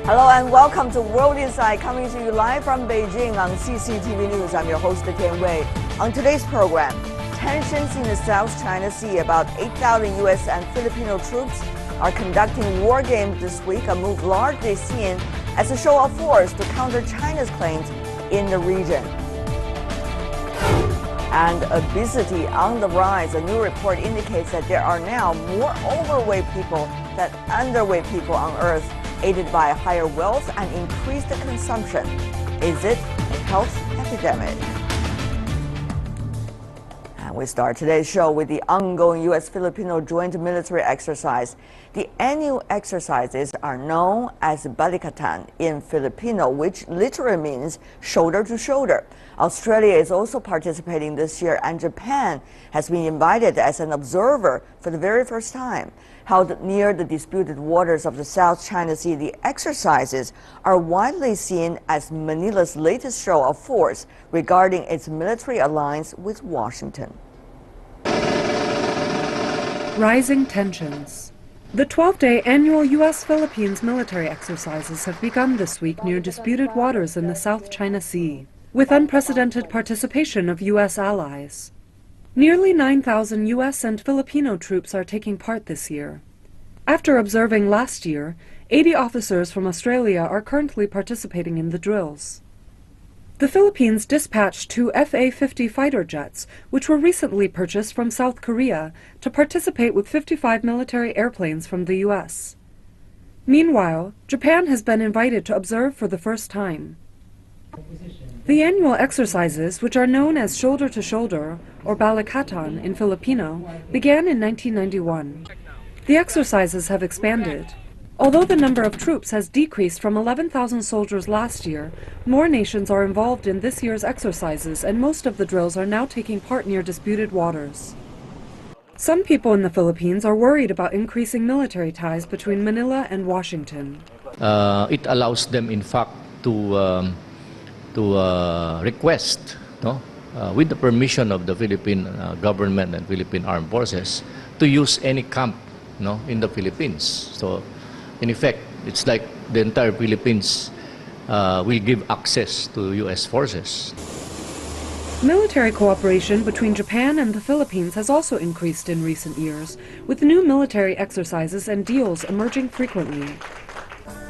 Hello and welcome to World Insight, coming to you live from Beijing on CCTV News. I'm your host, Tian Wei. On today's program, tensions in the South China Sea. About 8,000 US and Filipino troops are conducting war games this week, a move largely seen as a show of force to counter China's claims in the region. And obesity on the rise. A new report indicates that there are now more overweight people than underweight people on Earth, aided by higher wealth and increased consumption. Is it a health epidemic? And we start today's show with the ongoing US-Filipino joint military exercise. The annual exercises are known as Balikatan in Filipino, which literally means shoulder to shoulder. Australia is also participating this year, and Japan has been invited as an observer for the very first time. Held near the disputed waters of the South China Sea, the exercises are widely seen as Manila's latest show of force regarding its military alliance with Washington. Rising tensions. The 12-day annual US-Philippines military exercises have begun this week near disputed waters in the South China Sea, with unprecedented participation of US allies. Nearly 9,000 US and Filipino troops are taking part this year. After observing last year, 80 officers from Australia are currently participating in the drills. The Philippines dispatched 2 FA-50 fighter jets, which were recently purchased from South Korea, to participate with 55 military airplanes from the US. Meanwhile, Japan has been invited to observe for the first time. The annual exercises, which are known as shoulder to shoulder, or Balikatan in Filipino, began in 1991. The exercises have expanded. Although the number of troops has decreased from 11,000 soldiers last year, more nations are involved in this year's exercises, and most of the drills are now taking part near disputed waters. Some people in the Philippines are worried about increasing military ties between Manila and Washington. It allows them, in fact, to request, with the permission of the Philippine government and Philippine armed forces, to use any camp, in the Philippines. So, in effect, it's like the entire Philippines will give access to U.S. forces. Military cooperation between Japan and the Philippines has also increased in recent years, with new military exercises and deals emerging frequently.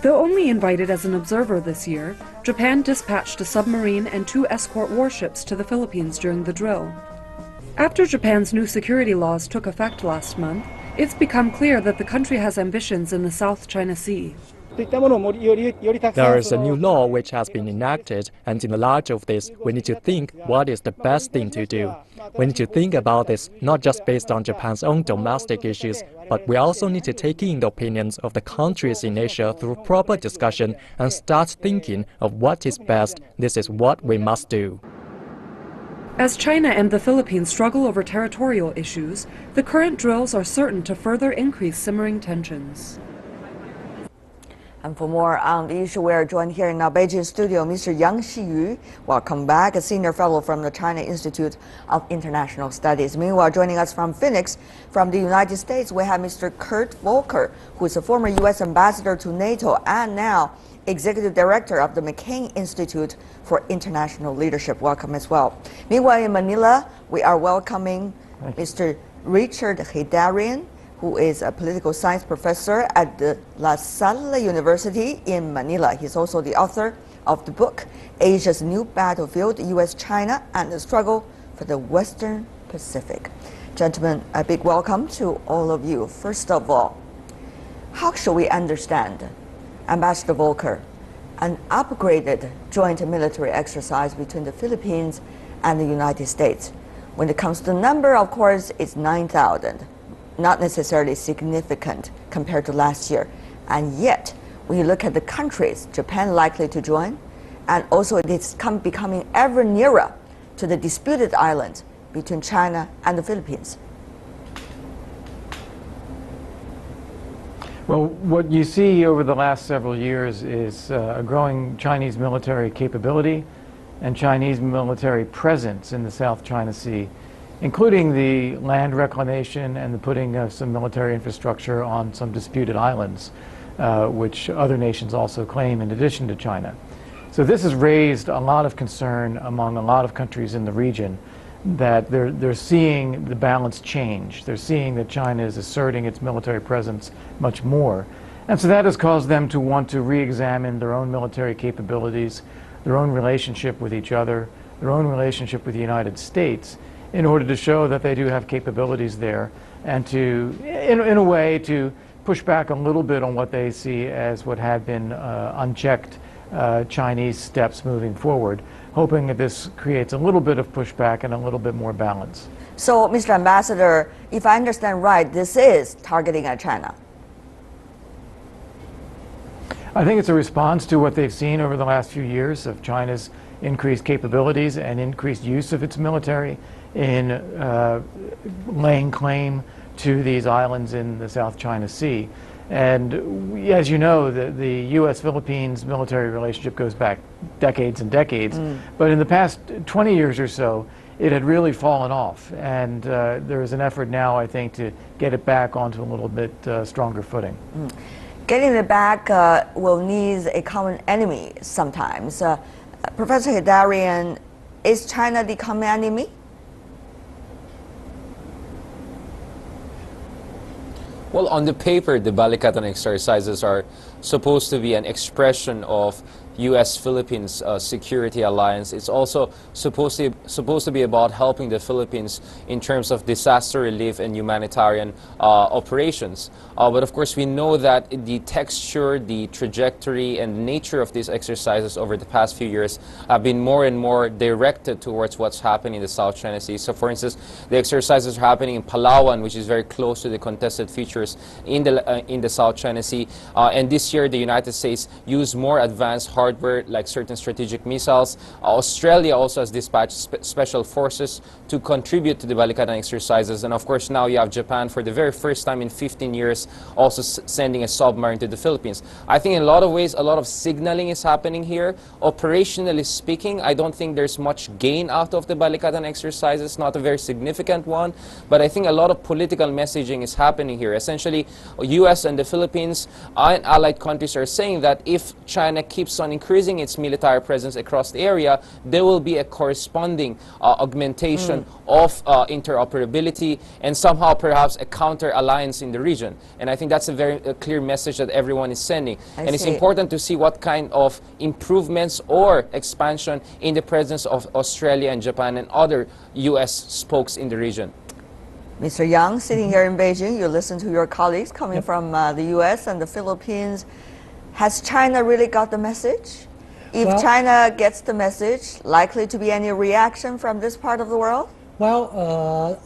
Though only invited as an observer this year, Japan dispatched a submarine and 2 escort warships to the Philippines during the drill. After Japan's new security laws took effect last month, it's become clear that the country has ambitions in the South China Sea. There is a new law which has been enacted, and in the light of this, we need to think what is the best thing to do. We need to think about this not just based on Japan's own domestic issues, but we also need to take in the opinions of the countries in Asia through proper discussion and start thinking of what is best. This is what we must do. As China and the Philippines struggle over territorial issues, the current drills are certain to further increase simmering tensions. And for more on the issue, we are joined here in our Beijing studio, Mr. Yang Xiyu. Welcome back, a senior fellow from the China Institute of International Studies. Meanwhile, joining us from Phoenix, from the United States, we have Mr. Kurt Volker, who is a former U.S. ambassador to NATO and now Executive Director of the McCain Institute for International Leadership. Welcome as well. Meanwhile, in Manila, we are welcoming Mr. Richard Heydarian, who is a political science professor at the La Salle University in Manila. He's also the author of the book, Asia's New Battlefield, US-China and the Struggle for the Western Pacific. Gentlemen, a big welcome to all of you. First of all, how should we understand, Ambassador Volker, an upgraded joint military exercise between the Philippines and the United States? When it comes to the number, of course, it's 9,000. Not necessarily significant compared to last year. And yet, when you look at the countries, Japan likely to join, and also it's becoming ever nearer to the disputed islands between China and the Philippines. Well, what you see over the last several years is a growing Chinese military capability and Chinese military presence in the South China Sea, including the land reclamation and the putting of some military infrastructure on some disputed islands. which other nations also claim in addition to China. So this has raised a lot of concern among a lot of countries in the region that they're seeing the balance change. They're seeing that China is asserting its military presence much more. And so that has caused them to want to re-examine their own military capabilities, their own relationship with each other, their own relationship with the United States, in order to show that they do have capabilities there, and to, in a way, to push back a little bit on what they see as what had been unchecked Chinese steps moving forward, hoping that this creates a little bit of pushback and a little bit more balance. So, Mr. Ambassador, if I understand right, this is targeting at China. I think it's a response to what they've seen over the last few years of China's increased capabilities and increased use of its military in laying claim to these islands in the South China Sea. And as you know, the US-Philippines military relationship goes back decades and decades. But in the past 20 years or so, it had really fallen off. And there is an effort now, I think, to get it back onto a little bit stronger footing. Getting it back will need a common enemy sometimes. Professor Hidarian, is China the common enemy? Well, on the paper, the Balikatan exercises are supposed to be an expression of US-Philippines security alliance. It's also supposed to be about helping the Philippines in terms of disaster relief and humanitarian operations. But of course, we know that the texture, the trajectory, and nature of these exercises over the past few years have been more and more directed towards what's happening in the South China Sea. So, for instance, the exercises are happening in Palawan, which is very close to the contested features in the South China Sea. And this year, the United States used more advanced hardware, like certain strategic missiles. Australia also has dispatched special forces to contribute to the Balikatan exercises. And of course, now you have Japan, for the very first time in 15 years, also sending a submarine to the Philippines. I think in a lot of ways, a lot of signaling is happening here. Operationally speaking, I don't think there's much gain out of the Balikatan exercises, not a very significant one. But I think a lot of political messaging is happening here. Essentially, US and the Philippines and allied countries are saying that if China keeps on increasing its military presence across the area, there will be a corresponding augmentation of interoperability and somehow perhaps a counter-alliance in the region. And I think that's a very clear message that everyone is sending. And it's important to see what kind of improvements or expansion in the presence of Australia and Japan and other US spokes in the region. Mr. Yang, sitting here in Beijing, you listen to your colleagues coming from the US and the Philippines. Has China really got the message? If China gets the message, likely to be any reaction from this part of the world? Well,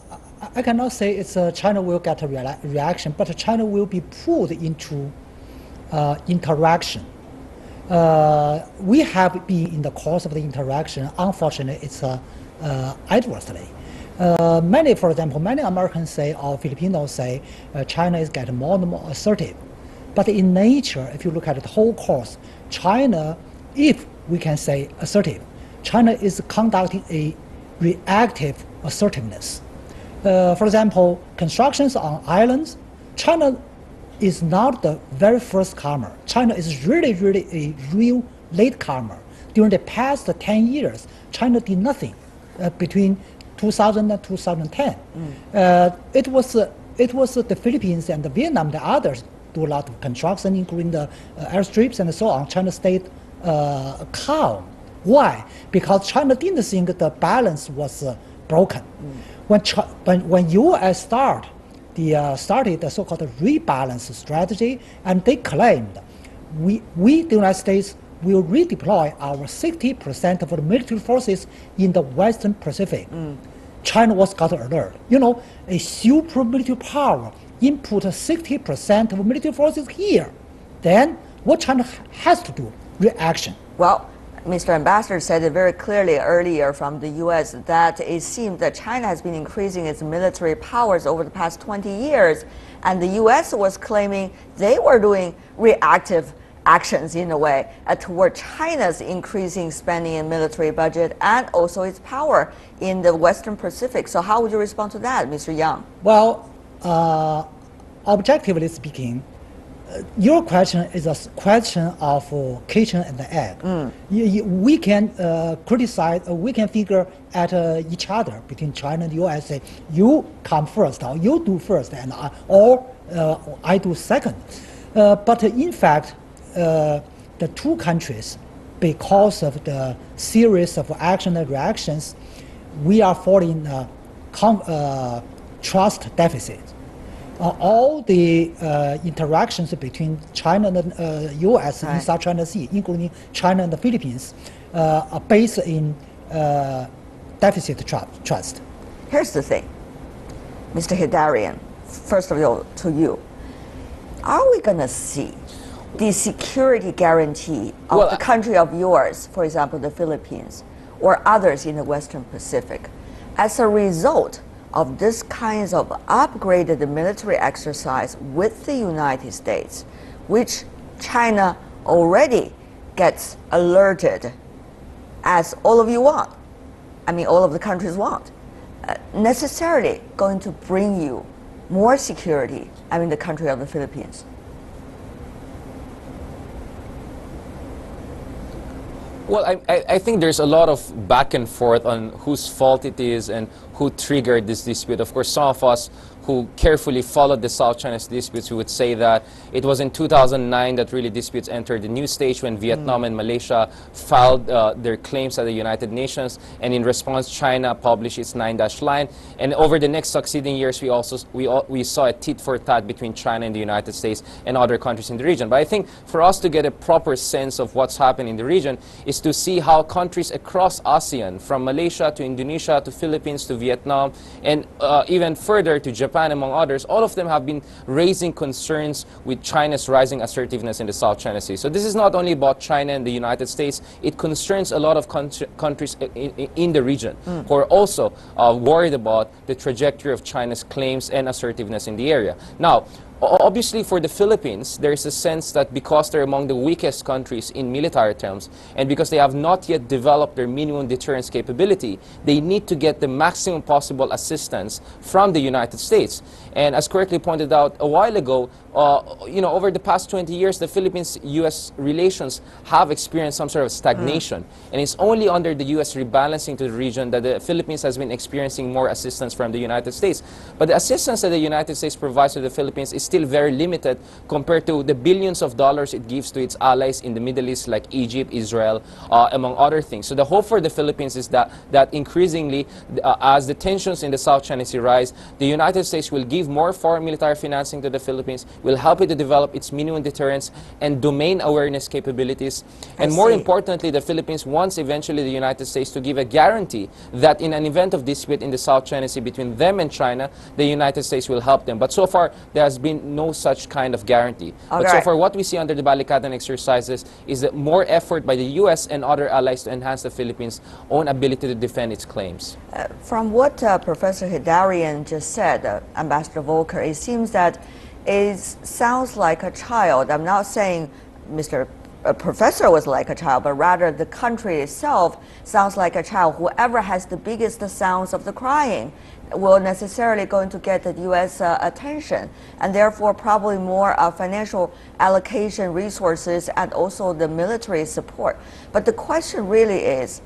I cannot say it's China will get a reaction, but China will be pulled into interaction. We have been in the course of the interaction. Unfortunately, it's adversely. Many, for example, many Americans say or Filipinos say China is getting more and more assertive. But in nature, if you look at the whole course, China, if we can say assertive, China is conducting a reactive assertiveness. For example, constructions on islands, China is not the very first comer. China is really a real late comer. During the past 10 years, China did nothing between 2000 and 2010. It was the Philippines and the Vietnam, the others, do a lot of construction, including the airstrips and so on. China stayed calm. Why? Because China didn't think the balance was broken. When U.S. started the so-called rebalance strategy, and they claimed we the United States will redeploy our 60% of the military forces in the Western Pacific. China was got alert. You know, a super military power input 60% of military forces here. Then what China has to do? Reaction. Well, Mr. Ambassador said it very clearly earlier from the U.S. that it seemed that China has been increasing its military powers over the past 20 years, and the U.S. was claiming they were doing reactive actions in a way toward China's increasing spending in military budget and also its power in the Western Pacific. So how would you respond to that, Mr. Yang? Well, objectively speaking, your question is a question of kitchen and the egg. We can criticize, we can figure at each other between China and the US, say, you come first, or you do first, and I do second. But in fact, the two countries, because of the series of action and reactions, we are falling trust deficit. All the interactions between China and the U.S. in South China Sea, including China and the Philippines, are based in deficit trust. Here's the thing, Mr. Hidarian, first of all, to you. Are we going to see the security guarantee of the country of yours, for example, the Philippines, or others in the Western Pacific, as a result of this kinds of upgraded military exercise with the United States, which China already gets alerted, as all of you want, I mean all of the countries want, necessarily going to bring you more security, I mean the country of the Philippines? Well, I think there's a lot of back and forth on whose fault it is and who triggered this dispute. Of course, some of us who carefully followed the South China disputes, we would say that it was in 2009 that really disputes entered the new stage when Vietnam and Malaysia filed their claims at the United Nations, and in response, China published its 9-dash line. And over the next succeeding years, we saw a tit-for-tat between China and the United States and other countries in the region. But I think for us to get a proper sense of what's happening in the region is to see how countries across ASEAN, from Malaysia to Indonesia to Philippines to Vietnam, and even further to Japan, among others, all of them have been raising concerns with China's rising assertiveness in the South China Sea. So this is not only about China and the United States, it concerns a lot of countries in the region who are also worried about the trajectory of China's claims and assertiveness in the area. Now, obviously, for the Philippines, there is a sense that because they're among the weakest countries in military terms, and because they have not yet developed their minimum deterrence capability, they need to get the maximum possible assistance from the United States. And as correctly pointed out a while ago, over the past 20 years, the Philippines-U.S. relations have experienced some sort of stagnation. And it's only under the U.S. rebalancing to the region that the Philippines has been experiencing more assistance from the United States. But the assistance that the United States provides to the Philippines is still very limited compared to the billions of dollars it gives to its allies in the Middle East like Egypt, Israel, among other things. So the hope for the Philippines is that increasingly, as the tensions in the South China Sea rise, the United States will give more foreign military financing to the Philippines, will help it to develop its minimum deterrence and domain awareness capabilities. And more importantly, the Philippines wants eventually the United States to give a guarantee that in an event of dispute in the South China Sea between them and China, the United States will help them. But so far, there has been no such kind of guarantee. But so far, what we see under the Balikatan exercises is that more effort by the U.S. and other allies to enhance the Philippines' own ability to defend its claims. From what Professor Hidarian just said, Ambassador Volker, it seems that it sounds like a child. I'm not saying Mr. Professor was like a child, but rather the country itself sounds like a child. Whoever has the biggest sounds of the crying will necessarily going to get the U.S. Attention, and therefore probably more financial allocation resources and also the military support. But the question really is,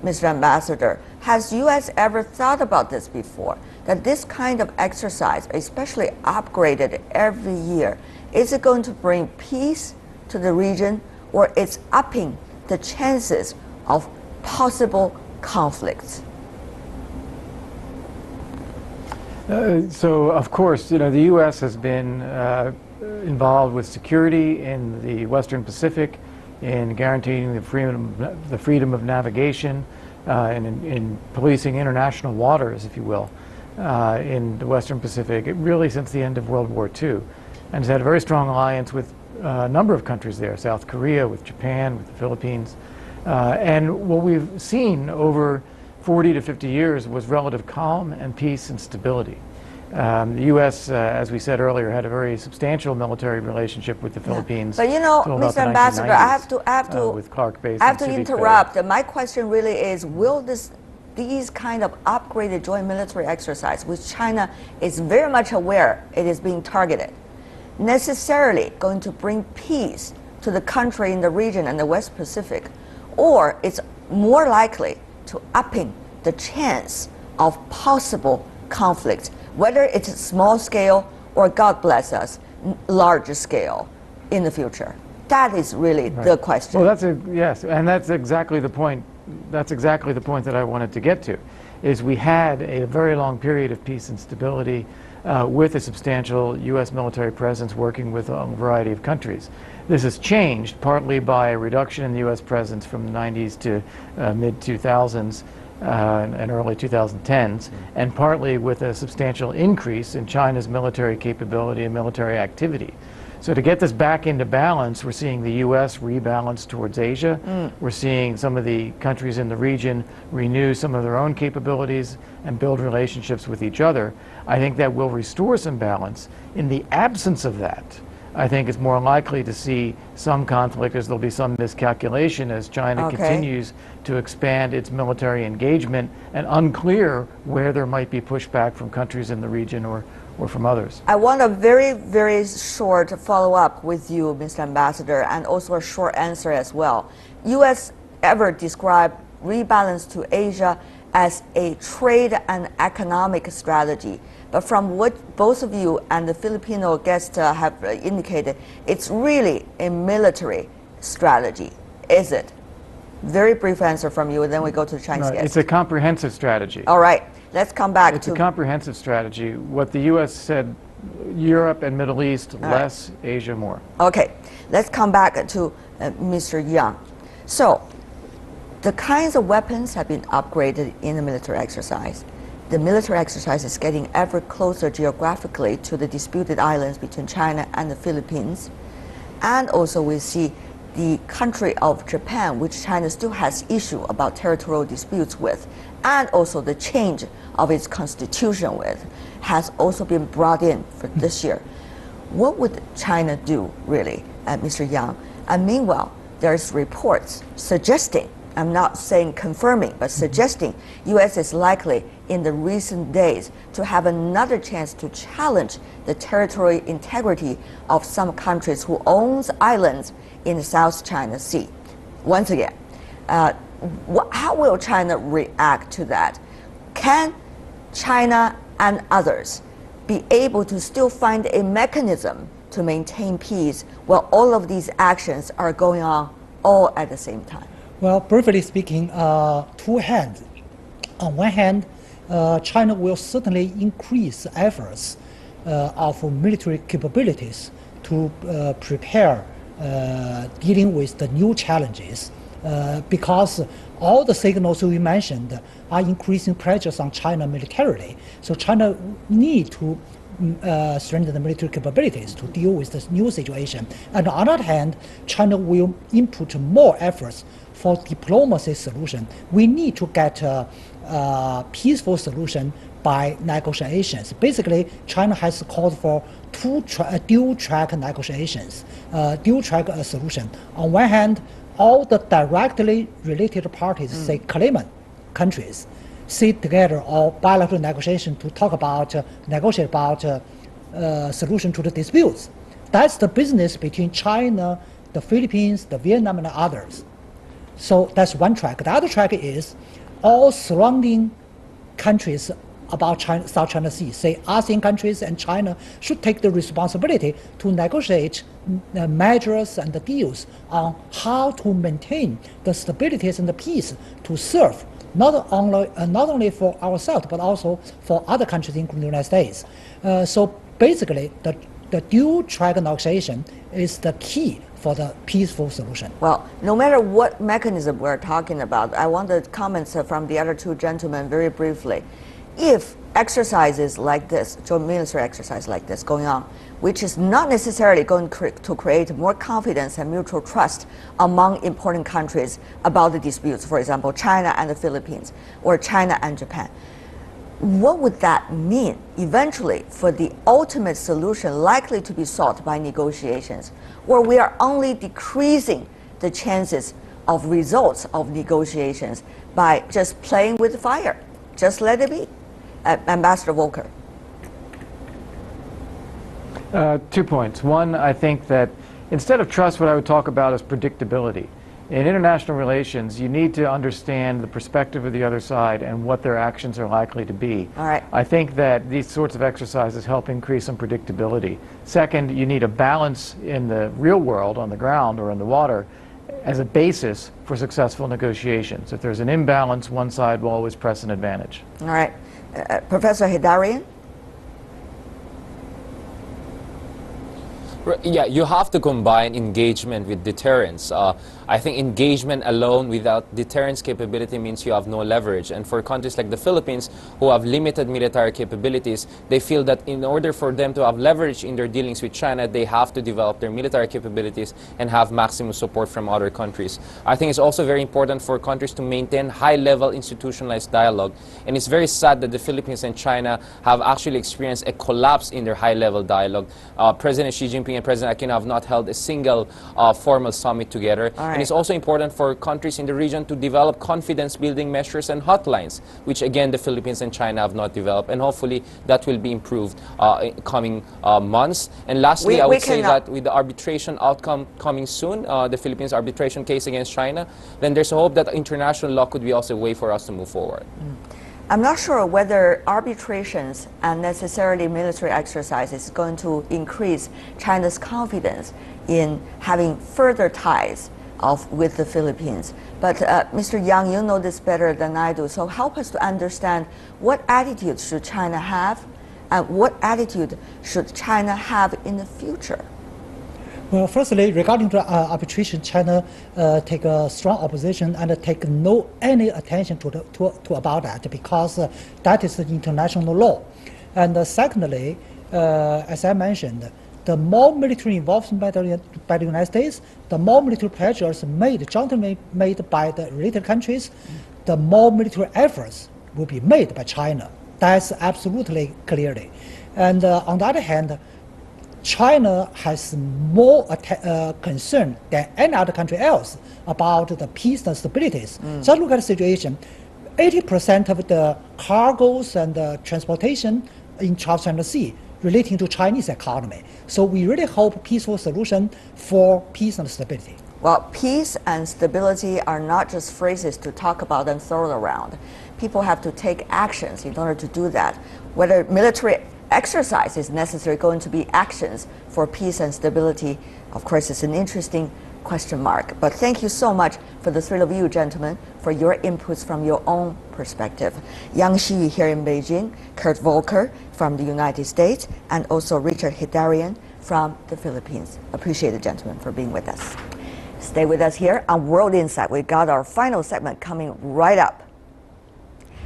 Mr. Ambassador, has U.S. ever thought about this before? That this kind of exercise, especially upgraded every year, is it going to bring peace to the region, or it's upping the chances of possible conflicts? So, of course, the U.S. has been involved with security in the Western Pacific, in guaranteeing the freedom of navigation, and in policing international waters, if you will, in the Western Pacific, really since the end of World War II. And has had a very strong alliance with a number of countries there, South Korea, with Japan, with the Philippines. And what we've seen over 40 to 50 years was relative calm and peace and stability. The U.S., as we said earlier, had a very substantial military relationship with the Philippines. But Mr. Ambassador, I have to with Clark Base. I have to interrupt. My question really is: will these kind of upgraded joint military exercise, which China is very much aware it is being targeted, necessarily going to bring peace to the country in the region and the West Pacific, or it's more likely to upping the chance of possible conflict, whether it's small scale or, God bless us, larger scale in the future? That is really the question. Well, yes, and that's exactly the point. That's exactly the point that I wanted to get to, is we had a very long period of peace and stability with a substantial U.S. military presence working with a variety of countries. This has changed partly by a reduction in the U.S. presence from the 90s to mid-2000s and early 2010s, and partly with a substantial increase in China's military capability and military activity. So to get this back into balance, we're seeing the U.S. rebalance towards Asia. We're seeing some of the countries in the region renew some of their own capabilities and build relationships with each other. I think that will restore some balance. In the absence of that, I think it's more likely to see some conflict, as there'll be some miscalculation as China continues to expand its military engagement, and unclear where there might be pushback from countries in the region or from others. I want a very, very short follow-up with you, Mr. Ambassador, and also a short answer as well. U.S. ever described rebalance to Asia as a trade and economic strategy. But from what both of you and the Filipino guests have indicated, it's really a military strategy, is it? Very brief answer from you, and then we go to the Chinese guest. It's a comprehensive strategy. All right, let's come back It's a comprehensive strategy. What the U.S. said, Europe and Middle East, less, Asia more. Okay, let's come back to Mr. Yang. So, the kinds of weapons have been upgraded in the military exercise. The military exercise is getting ever closer geographically to the disputed islands between China and the Philippines. And also we see the country of Japan, which China still has issue about territorial disputes with, and also the change of its constitution with, has also been brought in for this year. What would China do, really, Mr. Yang? And meanwhile, there's reports suggesting, I'm not saying confirming, but suggesting U.S. is likely in the recent days to have another chance to challenge the territorial integrity of some countries who owns islands in the South China Sea. Once again, how will China react to that? Can China and others be able to still find a mechanism to maintain peace while all of these actions are going on all at the same time? Well, briefly speaking, two hands. On one hand, China will certainly increase efforts of military capabilities to prepare dealing with the new challenges, because all the signals we mentioned are increasing pressures on China militarily. So China need to strengthen the military capabilities to deal with this new situation. And on the other hand, China will input more efforts for diplomacy solution. We need to get a peaceful solution by negotiations. Basically, China has called for dual-track negotiations, dual-track solution. On one hand, all the directly related parties, say claimant countries, sit together or bilateral negotiation to talk about, negotiate about solution to the disputes. That's the business between China, the Philippines, the Vietnam, and others. So that's one track. The other track is all surrounding countries about China, South China Sea, say ASEAN countries and China, should take the responsibility to negotiate measures and the deals on how to maintain the stability and the peace to serve not only for ourselves but also for other countries, including the United States. So basically, the dual-track negotiation is the key for the peaceful solution. Well, no matter what mechanism we're talking about, I want the comments from the other two gentlemen very briefly. If exercises like this, joint military exercise like this going on, which is not necessarily going to create more confidence and mutual trust among important countries about the disputes, for example, China and the Philippines, or China and Japan, what would that mean eventually for the ultimate solution likely to be sought by negotiations, where we are only decreasing the chances of results of negotiations by just playing with fire? Just let it be. Ambassador Volker. 2 points. One, I think that instead of trust, what I would talk about is predictability. In international relations, you need to understand the perspective of the other side and what their actions are likely to be. All right. I think that these sorts of exercises help increase some predictability. Second, you need a balance in the real world, on the ground or in the water, as a basis for successful negotiations. If there's an imbalance, one side will always press an advantage. All right. Professor Hidarian? Yeah, you have to combine engagement with deterrence. I think engagement alone without deterrence capability means you have no leverage. And for countries like the Philippines, who have limited military capabilities, they feel that in order for them to have leverage in their dealings with China, they have to develop their military capabilities and have maximum support from other countries. I think it's also very important for countries to maintain high-level institutionalized dialogue. And it's very sad that the Philippines and China have actually experienced a collapse in their high-level dialogue. President Xi Jinping and President Aquino have not held a single formal summit together. Right. And it's also important for countries in the region to develop confidence-building measures and hotlines, which again the Philippines and China have not developed. And hopefully that will be improved in coming months. And lastly, I would say that with the arbitration outcome coming soon, the Philippines arbitration case against China, then there's a hope that international law could be also a way for us to move forward. I'm not sure whether arbitrations and necessarily military exercises is going to increase China's confidence in having further ties with the Philippines. But Mr. Yang, you know this better than I do, so help us to understand what attitude should China have and what attitude should China have in the future? Well, firstly, regarding the arbitration, China take a strong opposition and take any attention to about that, because that is the international law. And secondly, as I mentioned, the more military involvement by the United States, the more military pressures jointly made by the related countries, the more military efforts will be made by China. That's absolutely clearly. And on the other hand, China has more concern than any other country else about the peace and stabilities. Just look at the situation. 80% of the cargoes and the transportation in South China Sea relating to Chinese economy. So we really hope peaceful solution for peace and stability. Well, peace and stability are not just phrases to talk about and throw around. People have to take actions in order to do that. Whether military exercise is necessary, going to be actions for peace and stability, of course, it's an interesting question mark. But thank you so much for the three of you, gentlemen, for your inputs from your own perspective. Yang Xiyu here in Beijing, Kurt Volker from the United States, and also Richard Hidarian from the Philippines. Appreciate it, gentlemen, for being with us. Stay with us here on World Insight. We got our final segment coming right up.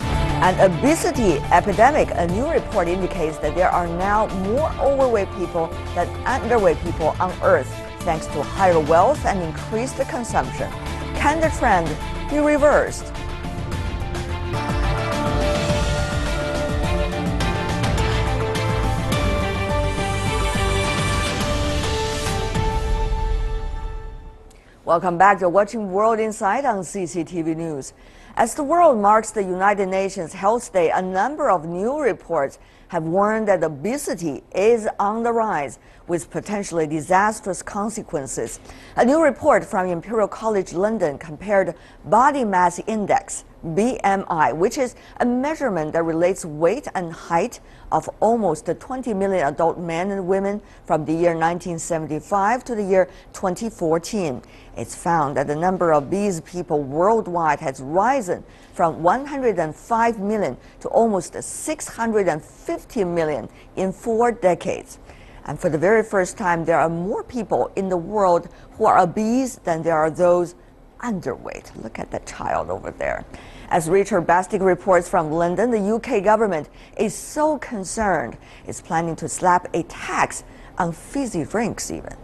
An obesity epidemic. A new report indicates that there are now more overweight people than underweight people on Earth, thanks to higher wealth and increased consumption. Can the trend be reversed? Welcome back. You're watching World Insight on CCTV News. As the world marks the United Nations Health Day, a number of new reports have warned that obesity is on the rise, with potentially disastrous consequences. A new report from Imperial College London compared body mass index, BMI, which is a measurement that relates weight and height of almost 20 million adult men and women from the year 1975 to the year 2014. It's found that the number of obese people worldwide has risen from 105 million to almost 650 million in 4 decades. And for the very first time, there are more people in the world who are obese than there are those underweight. Look at that child over there. As Richard Bastic reports from London, the UK government is so concerned, it's planning to slap a tax on fizzy drinks even.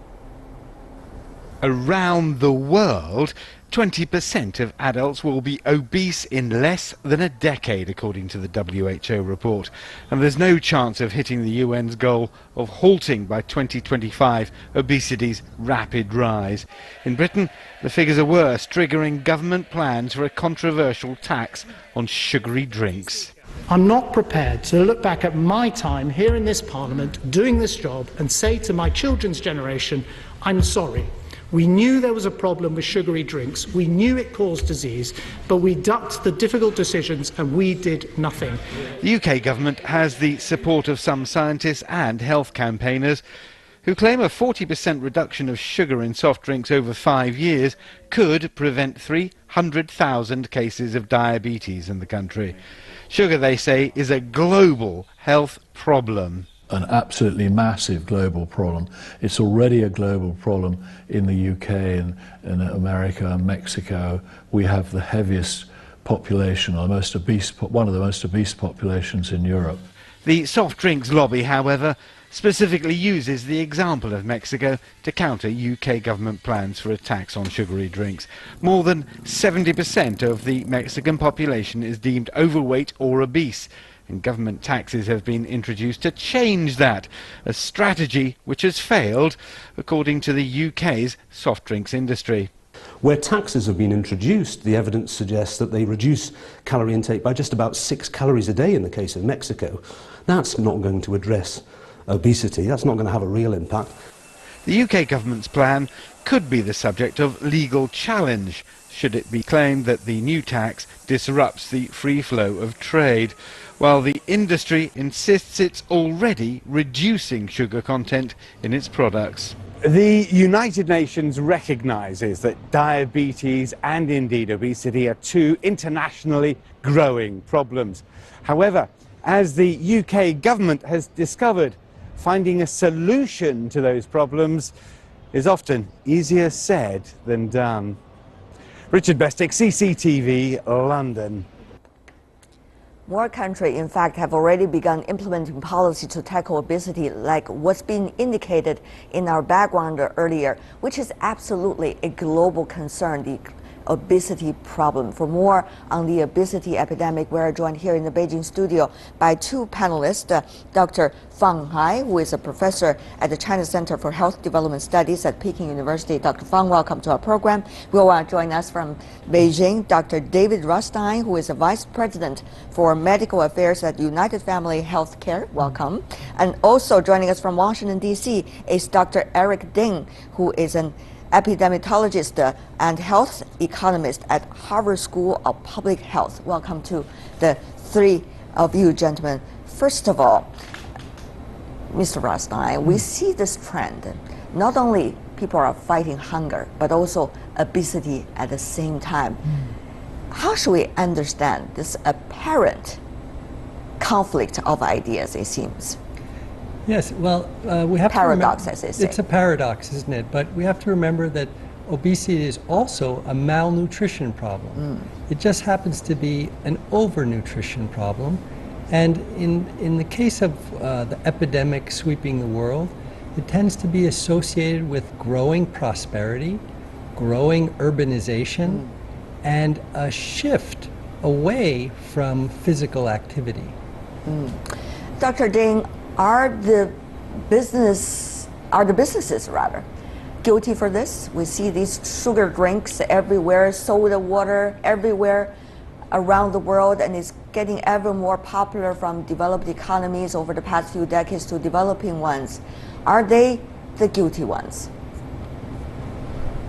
Around the world, 20% of adults will be obese in less than a decade, according to the WHO report. And there's no chance of hitting the UN's goal of halting by 2025 obesity's rapid rise. In Britain, the figures are worse, triggering government plans for a controversial tax on sugary drinks. I'm not prepared to look back at my time here in this Parliament doing this job and say to my children's generation, I'm sorry. We knew there was a problem with sugary drinks, we knew it caused disease, but we ducked the difficult decisions and we did nothing. The UK government has the support of some scientists and health campaigners who claim a 40% reduction of sugar in soft drinks over 5 years could prevent 300,000 cases of diabetes in the country. Sugar, they say, is a global health problem. An absolutely massive global problem. It's already a global problem in the UK and in America and Mexico. We have the heaviest population, or most obese, one of the most obese populations in Europe. The soft drinks lobby, however, specifically uses the example of Mexico to counter UK government plans for a tax on sugary drinks. More than 70% of the Mexican population is deemed overweight or obese, and government taxes have been introduced to change that, a strategy which has failed, according to the UK's soft drinks industry. Where taxes have been introduced, the evidence suggests that they reduce calorie intake by just about 6 calories a day in the case of Mexico. That's not going to address obesity, that's not going to have a real impact. The UK government's plan could be the subject of legal challenge, should it be claimed that the new tax disrupts the free flow of trade, while the industry insists it's already reducing sugar content in its products. The United Nations recognises that diabetes and indeed obesity are two internationally growing problems. However, as the UK government has discovered, finding a solution to those problems is often easier said than done. Richard Bestick, CCTV, London. More countries, in fact, have already begun implementing policy to tackle obesity, like what's been indicated in our background earlier, which is absolutely a global concern, the obesity problem. For more on the obesity epidemic, we're joined here in the Beijing studio by two panelists, Dr. Fang Hai, who is a professor at the China Center for Health Development Studies at Peking University. Dr. Fang, welcome to our program. Will join us from Beijing, Dr. David Rothstein, who is a vice president for medical affairs at United Family Healthcare. Welcome. And also joining us from Washington, D.C. is Dr. Eric Ding, who is an epidemiologist and health economist at Harvard School of Public Health. Welcome to the three of you gentlemen. First of all, Mr. Rothstein, we see this trend. Not only people are fighting hunger, but also obesity at the same time. How should we understand this apparent conflict of ideas, it seems? Yes, well, we have paradox, to as they say. It's a paradox, isn't it? But we have to remember that obesity is also a malnutrition problem. It just happens to be an overnutrition problem. And in the case of the epidemic sweeping the world, it tends to be associated with growing prosperity, growing urbanization, and a shift away from physical activity. Dr. Ding, are the businesses guilty for this? We see these sugar drinks everywhere, soda water everywhere around the world, and it's getting ever more popular from developed economies over the past few decades to developing ones. Are they the guilty ones?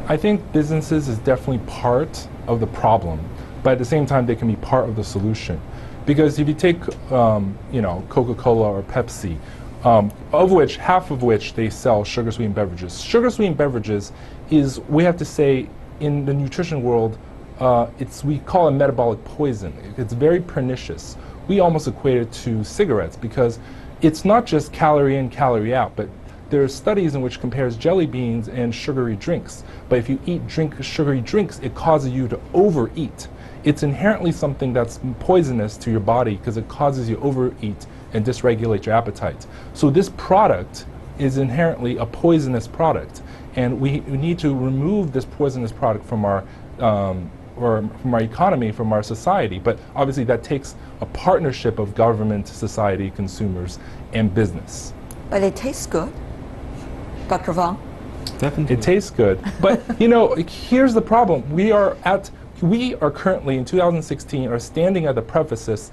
I think businesses is definitely part of the problem, but at the same time they can be part of the solution. Because if you take, Coca-Cola or Pepsi, half of which they sell sugar-sweetened beverages. Sugar-sweetened beverages is, we have to say, in the nutrition world, we call it metabolic poison. It's very pernicious. We almost equate it to cigarettes because it's not just calorie in, calorie out, but there are studies in which compares jelly beans and sugary drinks. But if you drink sugary drinks, it causes you to overeat. It's inherently something that's poisonous to your body because it causes you to overeat and dysregulate your appetite. So this product is inherently a poisonous product. And we need to remove this poisonous product from our or from our economy, from our society. But obviously that takes a partnership of government, society, consumers, and business. But it tastes good, Dr. Fang. Definitely. It tastes good. But you know, here's the problem. We are currently in 2016 are standing at the precipice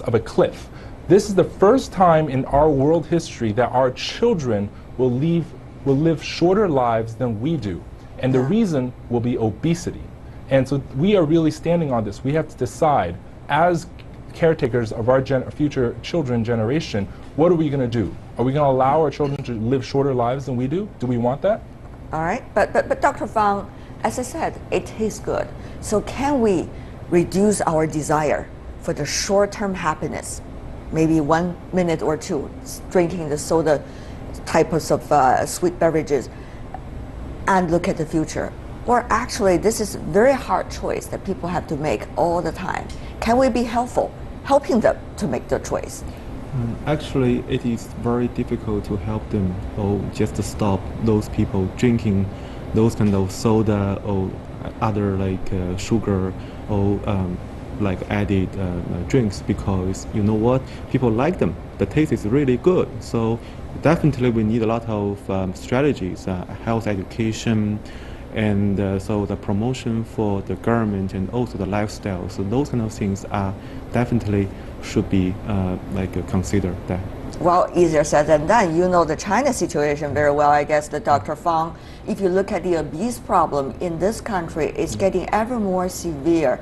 of a cliff. This is the first time in our world history that our children will live shorter lives than we do. And the reason will be obesity. And so we are really standing on this. We have to decide, as caretakers of our future children generation, what are we going to do? Are we going to allow our children to live shorter lives than we do? Do we want that? All right, but Dr. Fang, as I said, it tastes good. So can we reduce our desire for the short-term happiness, maybe 1 minute or two, drinking the soda types of sweet beverages, and look at the future? Or actually, this is a very hard choice that people have to make all the time. Can we be helping them to make the choice? Actually, it is very difficult to help them or just to stop those people drinking those kind of soda or other like sugar or like added drinks, because you know what, people like them. The taste is really good. So definitely we need a lot of strategies, health education, and so the promotion for the government and also the lifestyle. So those kind of things are definitely should be considered that. Well, easier said than done. You know the China situation very well, I guess, Dr. Fang. If you look at the obese problem in this country, it's getting ever more severe.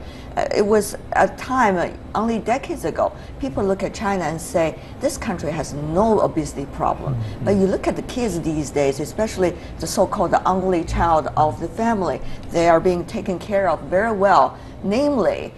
It was a time, only decades ago, people look at China and say, this country has no obesity problem. But you look at the kids these days, especially the so-called only child of the family, they are being taken care of very well. Namely,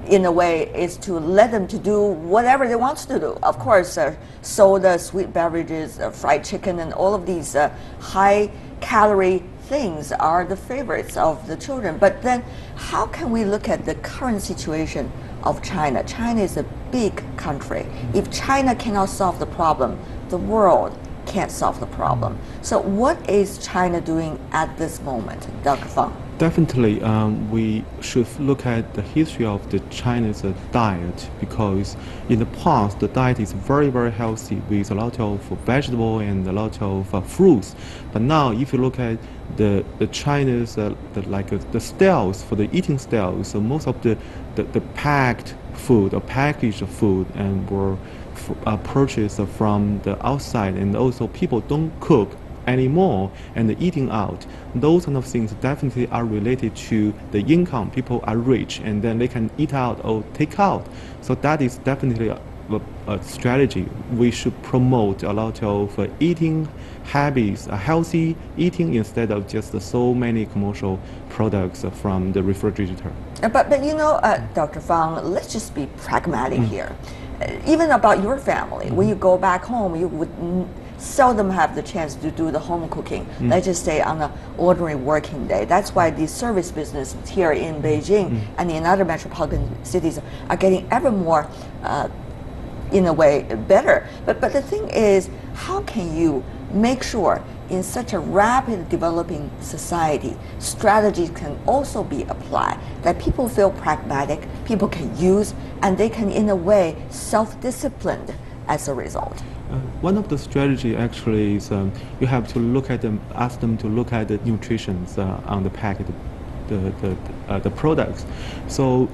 in a way, is to let them to do whatever they want to do. Of course, soda, sweet beverages, fried chicken, and all of these high-calorie things are the favorites of the children. But then, how can we look at the current situation of China? China is a big country. If China cannot solve the problem, the world can't solve the problem. So what is China doing at this moment, Dr. Fang? Definitely, we should look at the history of the China's diet, because in the past the diet is very, very healthy with a lot of vegetable and a lot of fruits. But now, if you look at the China's the styles for the eating styles, so most of the packed food or packaged food and were purchased from the outside, and also people don't cook anymore and the eating out. Those kind of things definitely are related to the income. People are rich and then they can eat out or take out. So that is definitely a strategy. We should promote a lot of eating habits, healthy eating, instead of just so many commercial products from the refrigerator. But you know, Dr. Fang, let's just be pragmatic here. Even about your family, when you go back home, you would seldom have the chance to do the home cooking. Let's just say on an ordinary working day. That's why the service business here in Beijing and in other metropolitan cities are getting ever more, in a way, better. But the thing is, how can you make sure in such a rapid developing society, strategies can also be applied, that people feel pragmatic, people can use, and they can, in a way, self-disciplined as a result? One of the strategy actually is you have to look at them, ask them to look at the nutrition on the packet, the products. So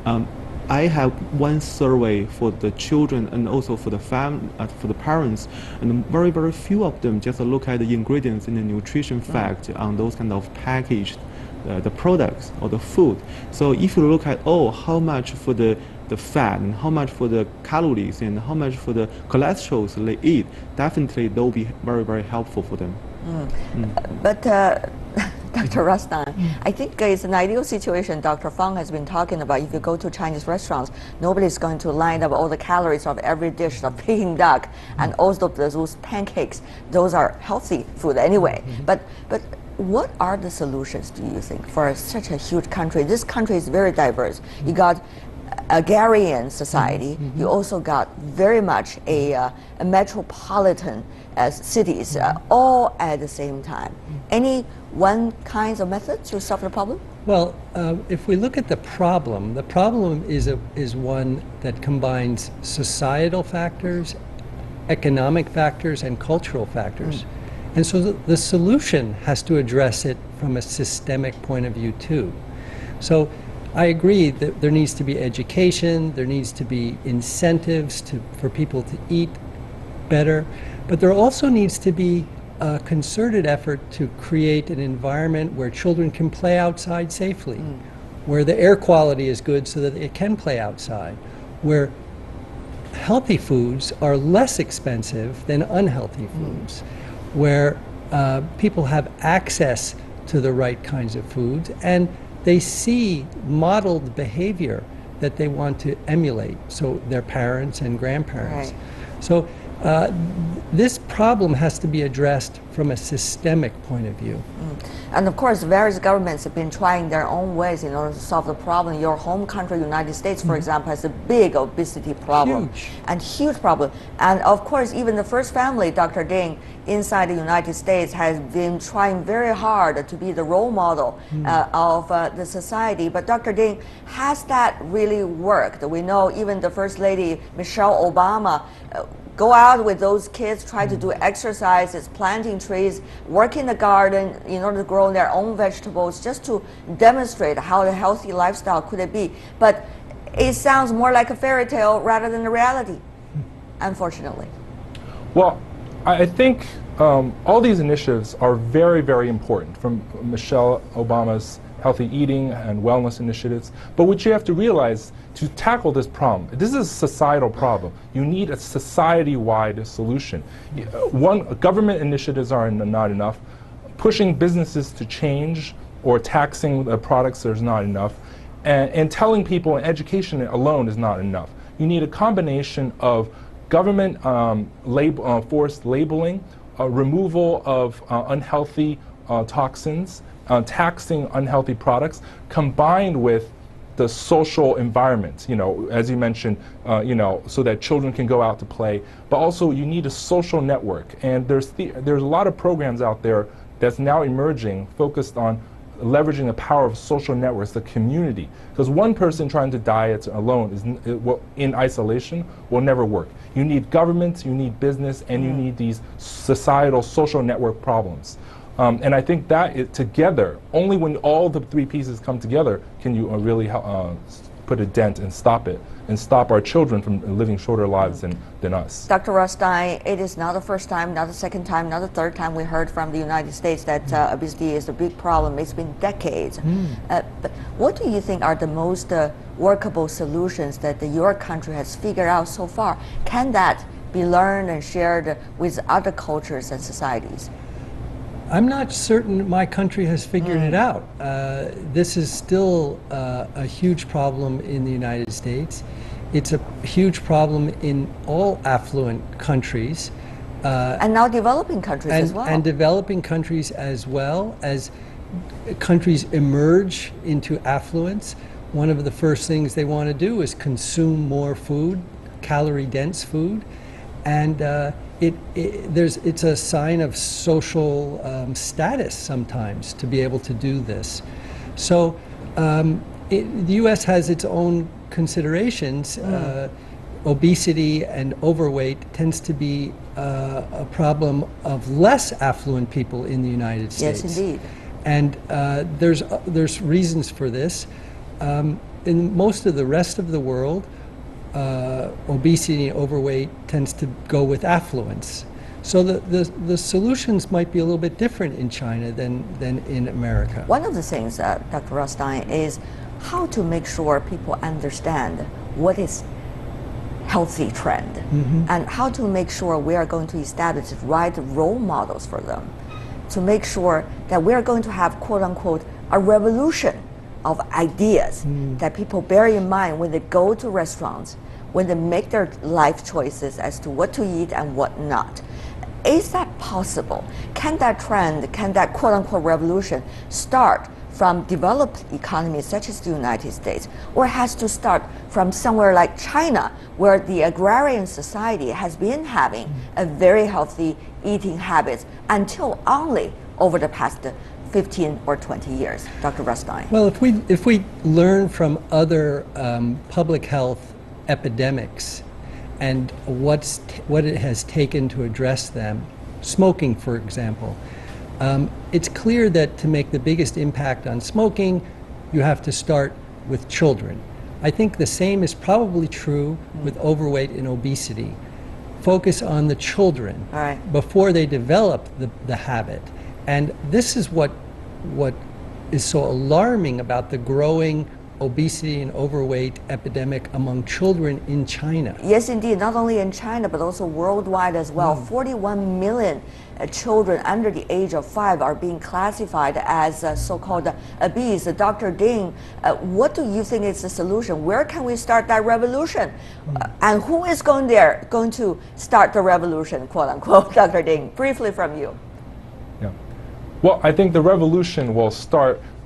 I have one survey for the children and also for the for the parents, and very, very few of them just look at the ingredients and the nutrition fact on those kind of packaged the products or the food. So if you look at how much for the fat and how much for the calories and how much for the cholesterol they eat, definitely that will be very, very helpful for them. But Dr. Rastan, I think it's an ideal situation Dr. Fang has been talking about. If you go to Chinese restaurants, nobody's going to line up all the calories of every dish of Peking duck and also those pancakes. Those are healthy food anyway. But what are the solutions, do you think, for such a huge country? This country is very diverse. You got agrarian society, you also got very much a metropolitan cities, all at the same time. Any one kinds of methods to solve the problem? Well, if we look at the problem is one that combines societal factors, economic factors, and cultural factors. And so the solution has to address it from a systemic point of view too. So I agree that there needs to be education, there needs to be incentives for people to eat better, but there also needs to be a concerted effort to create an environment where children can play outside safely, where the air quality is good so that they can play outside, where healthy foods are less expensive than unhealthy foods, where people have access to the right kinds of foods, and they see modeled behavior that they want to emulate, so their parents and grandparents. Right. So this problem has to be addressed from a systemic point of view. And of course, various governments have been trying their own ways in order to solve the problem. Your home country, United States, for example, has a big obesity problem. Huge problem. And of course, even the first family, Dr. Ding, inside the United States has been trying very hard to be the role model of the society. But Dr. Ding, has that really worked? We know even the First Lady, Michelle Obama, go out with those kids, try to do exercises, planting trees, work in the garden in order to grow their own vegetables, just to demonstrate how the healthy lifestyle could it be. But it sounds more like a fairy tale rather than a reality, unfortunately. Well, I think all these initiatives are very, very important, from Michelle Obama's healthy eating and wellness initiatives. But what you have to realize, to tackle this problem, this is a societal problem. You need a society-wide solution. Government initiatives are not enough. Pushing businesses to change or taxing the products is not enough. And telling people, and education alone is not enough. You need a combination of government forced labeling, removal of unhealthy toxins, taxing unhealthy products, combined with the social environment, as you mentioned, so that children can go out to play. But also you need a social network. And there's a lot of programs out there that's now emerging focused on leveraging the power of social networks, the community. Because one person trying to diet alone in isolation will never work. You need government, you need business, and you need these societal social network problems. And I think that together, only when all the three pieces come together can you really put a dent and stop it, and stop our children from living shorter lives than us. Dr. Rothstein, it is not the first time, not the second time, not the third time we heard from the United States that obesity is a big problem. It's been decades. But what do you think are the most workable solutions that your country has figured out so far? Can that be learned and shared with other cultures and societies? I'm not certain my country has figured it out. This is still a huge problem in the United States. It's a huge problem in all affluent countries. And now developing countries as well. And developing countries as well. As countries emerge into affluence, one of the first things they want to do is consume more food, calorie-dense food. And it's a sign of social status sometimes to be able to do this. So the U.S. has its own considerations. Obesity and overweight tends to be a problem of less affluent people in the United States. Yes, indeed. And there's reasons for this. In most of the rest of the world, obesity and overweight tends to go with affluence. So the solutions might be a little bit different in China than in America. One of the things, Dr. Rothstein, is how to make sure people understand what is healthy trend, and how to make sure we are going to establish the right role models for them, to make sure that we are going to have, quote unquote, a revolution of ideas that people bear in mind when they go to restaurants, when they make their life choices as to what to eat and what not. Is that possible? Can that trend, can that quote-unquote revolution start from developed economies such as the United States, or has to start from somewhere like China, where the agrarian society has been having a very healthy eating habits until only over the past 15 or 20 years? Dr. Rothstein. Well, if we learn from other public health epidemics and what it has taken to address them, smoking, for example, it's clear that to make the biggest impact on smoking, you have to start with children. I think the same is probably true with overweight and obesity. Focus on the children before they develop the habit. And this is what is so alarming about the growing obesity and overweight epidemic among children in China. Yes, indeed, not only in China, but also worldwide as well. 41 million children under the age of 5 are being classified as so-called obese. Dr. Ding, what do you think is the solution? Where can we start that revolution? And who is going to start the revolution, quote unquote? Dr. Ding, briefly from you. Yeah. Well, I think the revolution will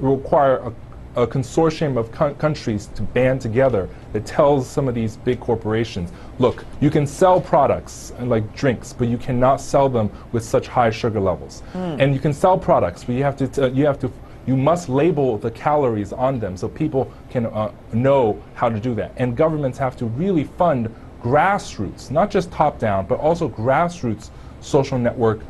require a consortium of countries to band together that tells some of these big corporations, look, you can sell products like drinks, but you cannot sell them with such high sugar levels. And you can sell products, but you must label the calories on them so people can know how to do that. And governments have to really fund grassroots, not just top down, but also grassroots social network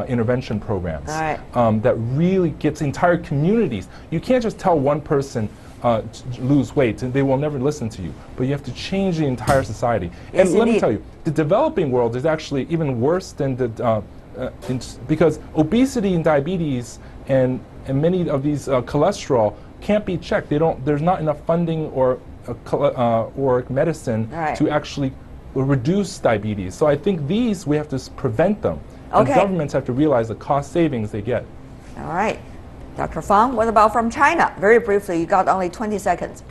intervention programs that really gets entire communities. You can't just tell one person lose weight and they will never listen to you, but you have to change the entire society. Yes, and let me tell you, the developing world is actually even worse than the because obesity and diabetes and many of these cholesterol can't be checked. There's not enough funding or medicine to actually reduce diabetes. So I think these we have to prevent them. And governments have to realize the cost savings they get. All right. Dr. Fang, what about from China? Very briefly, you got only 20 seconds.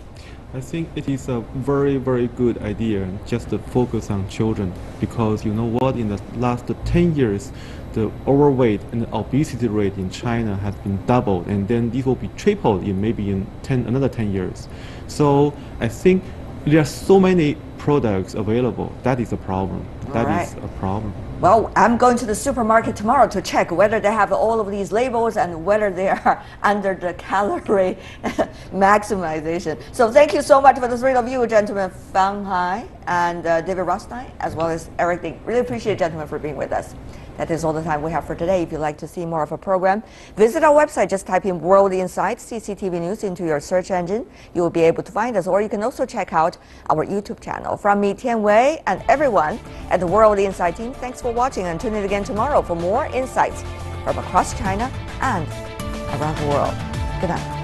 I think it is a very, very good idea just to focus on children, because you know what, in the last 10 years, the overweight and the obesity rate in China has been doubled, and then this will be tripled in maybe in another 10 years. So I think there are so many products available. That is a problem. That is a problem. Well, I'm going to the supermarket tomorrow to check whether they have all of these labels and whether they are under the calorie maximization. So thank you so much for the three of you, gentlemen, Fang Hai and David Rothstein, as well as Eric Ding. Really appreciate, gentlemen, for being with us. That is all the time we have for today. If you'd like to see more of a program, visit our website. Just type in World Insights CCTV News into your search engine. You will be able to find us, or you can also check out our YouTube channel. From me, Tian Wei, and everyone at the World Insight team, thanks for watching, and tune in again tomorrow for more insights from across China and around the world. Good night.